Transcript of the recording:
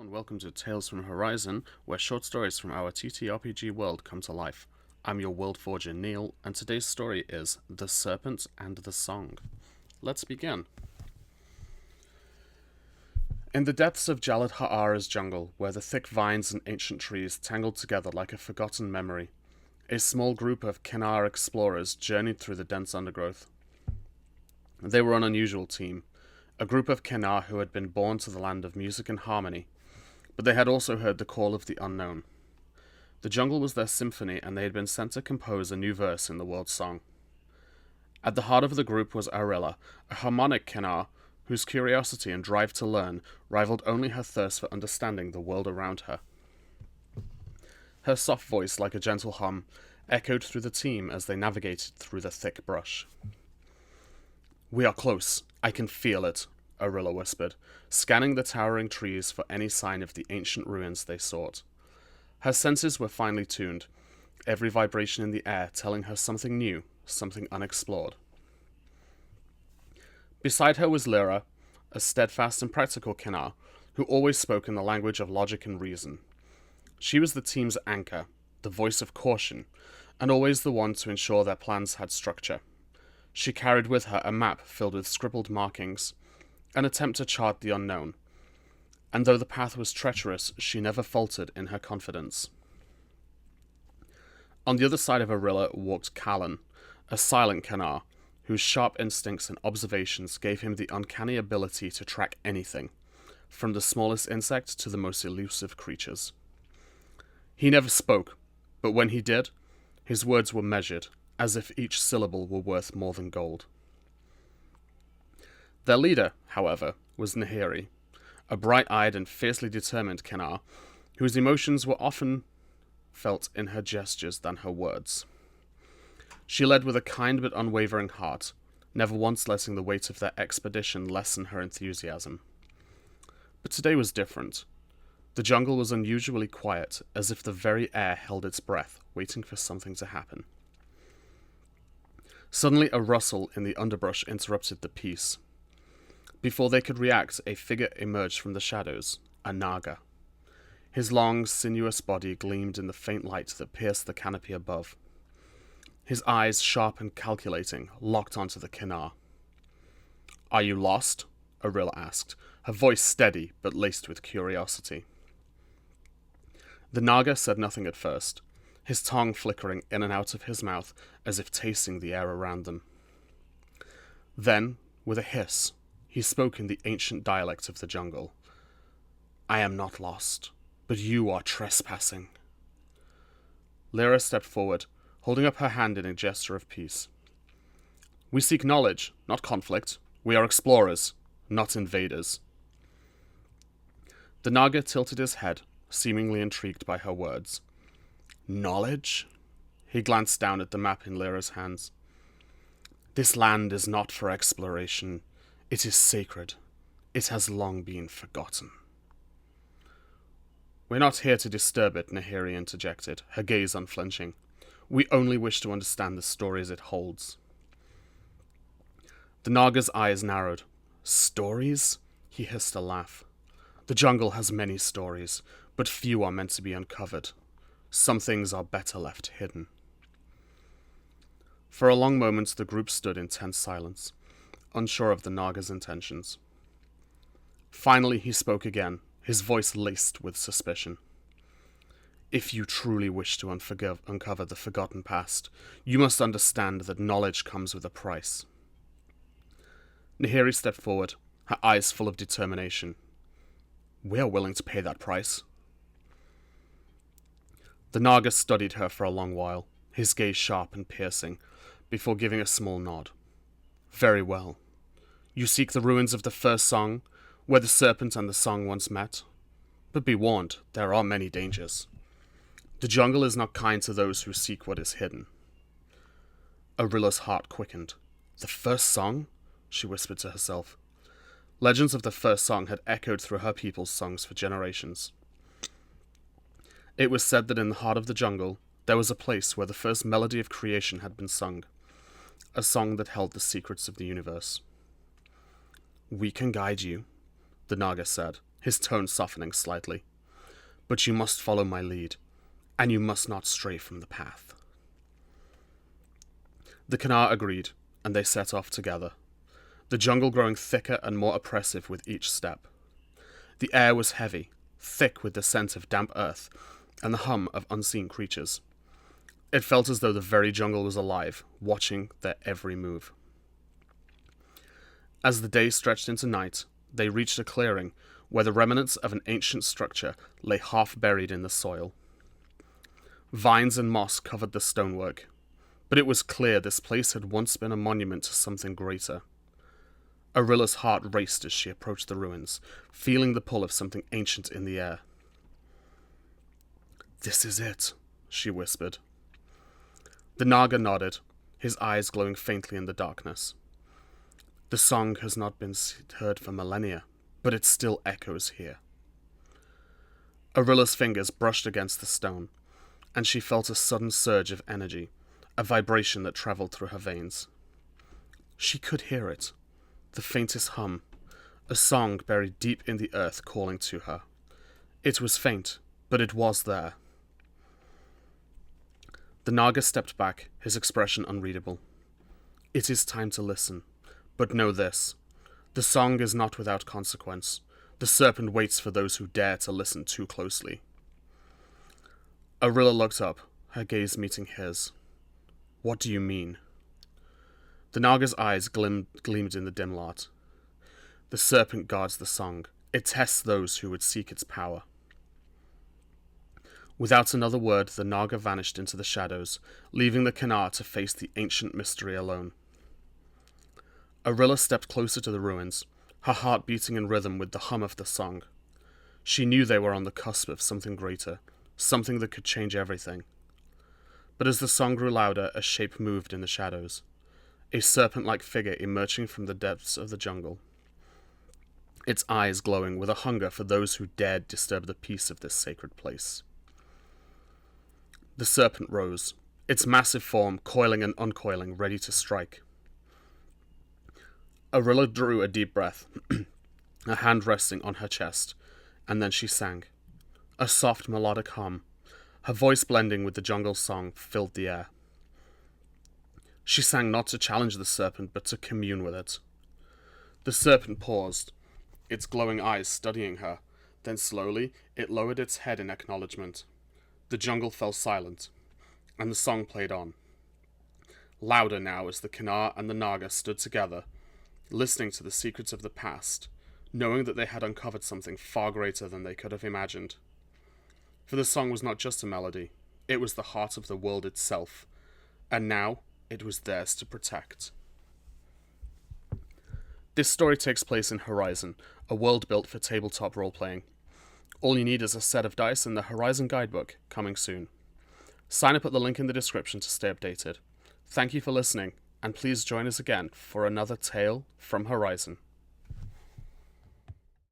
and welcome to Tales from Hor'Izon, where short stories from our TTRPG world come to life. I'm your world forger Neil, and today's story is The Serpent and the Song. Let's begin. In the depths of Jaladhaara's jungle, where the thick vines and ancient trees tangled together like a forgotten memory, a small group of Kinnar explorers journeyed through the dense undergrowth. They were an unusual team, a group of Kinnar who had been born to the land of music and harmony, but they had also heard the call of the unknown. The jungle was their symphony, and they had been sent to compose a new verse in the world's song. At the heart of the group was Arilla, a harmonic Kinnar whose curiosity and drive to learn rivaled only her thirst for understanding the world around her. Her soft voice, like a gentle hum, echoed through the team as they navigated through the thick brush. "We are close. I can feel it," Arilla whispered, scanning the towering trees for any sign of the ancient ruins they sought. Her senses were finely tuned, every vibration in the air telling her something new, something unexplored. Beside her was Lyra, a steadfast and practical Kinnar, who always spoke in the language of logic and reason. She was the team's anchor, the voice of caution, and always the one to ensure their plans had structure. She carried with her a map filled with scribbled markings, an attempt to chart the unknown, and though the path was treacherous, she never faltered in her confidence. On the other side of Arilla walked Callan, a silent Kinnar, whose sharp instincts and observations gave him the uncanny ability to track anything, from the smallest insect to the most elusive creatures. He never spoke, but when he did, his words were measured, as if each syllable were worth more than gold. Their leader, however, was Nahiri, a bright-eyed and fiercely determined Kinnar, whose emotions were often felt in her gestures than her words. She led with a kind but unwavering heart, never once letting the weight of their expedition lessen her enthusiasm. But today was different. The jungle was unusually quiet, as if the very air held its breath, waiting for something to happen. Suddenly a rustle in the underbrush interrupted the peace. Before they could react, a figure emerged from the shadows, a Naga. His long, sinuous body gleamed in the faint light that pierced the canopy above. His eyes, sharp and calculating, locked onto the Kinnar. "Are you lost?" Arilla asked, her voice steady but laced with curiosity. The Naga said nothing at first, his tongue flickering in and out of his mouth as if tasting the air around them. Then, with a hiss, he spoke in the ancient dialect of the jungle. "I am not lost, but you are trespassing." Lyra stepped forward, holding up her hand in a gesture of peace. "We seek knowledge, not conflict. We are explorers, not invaders." The Naga tilted his head, seemingly intrigued by her words. "Knowledge?" He glanced down at the map in Lyra's hands. "This land is not for exploration. It is sacred. It has long been forgotten." "We're not here to disturb it," Nahiri interjected, her gaze unflinching. "We only wish to understand the stories it holds." The Naga's eyes narrowed. "Stories?" He hissed a laugh. "The jungle has many stories, but few are meant to be uncovered. Some things are better left hidden." For a long moment the group stood in tense silence, unsure of the Naga's intentions. Finally he spoke again, his voice laced with suspicion. "If you truly wish to uncover the forgotten past, you must understand that knowledge comes with a price." Nahiri stepped forward, her eyes full of determination. "We are willing to pay that price." The Naga studied her for a long while, his gaze sharp and piercing, before giving a small nod. "Very well. You seek the ruins of the first song, where the serpent and the song once met. But be warned, there are many dangers. The jungle is not kind to those who seek what is hidden." Arilla's heart quickened. "The first song?" she whispered to herself. Legends of the first song had echoed through her people's songs for generations. It was said that in the heart of the jungle, there was a place where the first melody of creation had been sung, a song that held the secrets of the universe. "We can guide you," the Naga said, his tone softening slightly. "But you must follow my lead, and you must not stray from the path." The Kinnar agreed, and they set off together, the jungle growing thicker and more oppressive with each step. The air was heavy, thick with the scent of damp earth and the hum of unseen creatures. It felt as though the very jungle was alive, watching their every move. As the day stretched into night, they reached a clearing where the remnants of an ancient structure lay half buried in the soil. Vines and moss covered the stonework, but it was clear this place had once been a monument to something greater. Arilla's heart raced as she approached the ruins, feeling the pull of something ancient in the air. "This is it," she whispered. The Naga nodded, his eyes glowing faintly in the darkness. "The song has not been heard for millennia, but it still echoes here." Arilla's fingers brushed against the stone, and she felt a sudden surge of energy, a vibration that travelled through her veins. She could hear it, the faintest hum, a song buried deep in the earth calling to her. It was faint, but it was there. The Naga stepped back, his expression unreadable. "It is time to listen, but know this. The song is not without consequence. The serpent waits for those who dare to listen too closely." Arilla looked up, her gaze meeting his. "What do you mean?" The Naga's eyes gleamed in the dim light. "The serpent guards the song. It tests those who would seek its power." Without another word, the Naga vanished into the shadows, leaving the Kinnar to face the ancient mystery alone. Arilla stepped closer to the ruins, her heart beating in rhythm with the hum of the song. She knew they were on the cusp of something greater, something that could change everything. But as the song grew louder, a shape moved in the shadows, a serpent-like figure emerging from the depths of the jungle, its eyes glowing with a hunger for those who dared disturb the peace of this sacred place. The serpent rose, its massive form coiling and uncoiling, ready to strike. Arilla drew a deep breath, a hand resting on her chest, and then she sang. A soft melodic hum, her voice blending with the jungle song, filled the air. She sang not to challenge the serpent, but to commune with it. The serpent paused, its glowing eyes studying her, then slowly it lowered its head in acknowledgement. The jungle fell silent, and the song played on. Louder now as the Kinnar and the Naga stood together, listening to the secrets of the past, knowing that they had uncovered something far greater than they could have imagined. For the song was not just a melody, it was the heart of the world itself, and now it was theirs to protect. This story takes place in Hor'Izon, a world built for tabletop role-playing. All you need is a set of dice and the Hor'Izon guidebook, coming soon. Sign up at the link in the description to stay updated. Thank you for listening, and please join us again for another tale from Hor'Izon.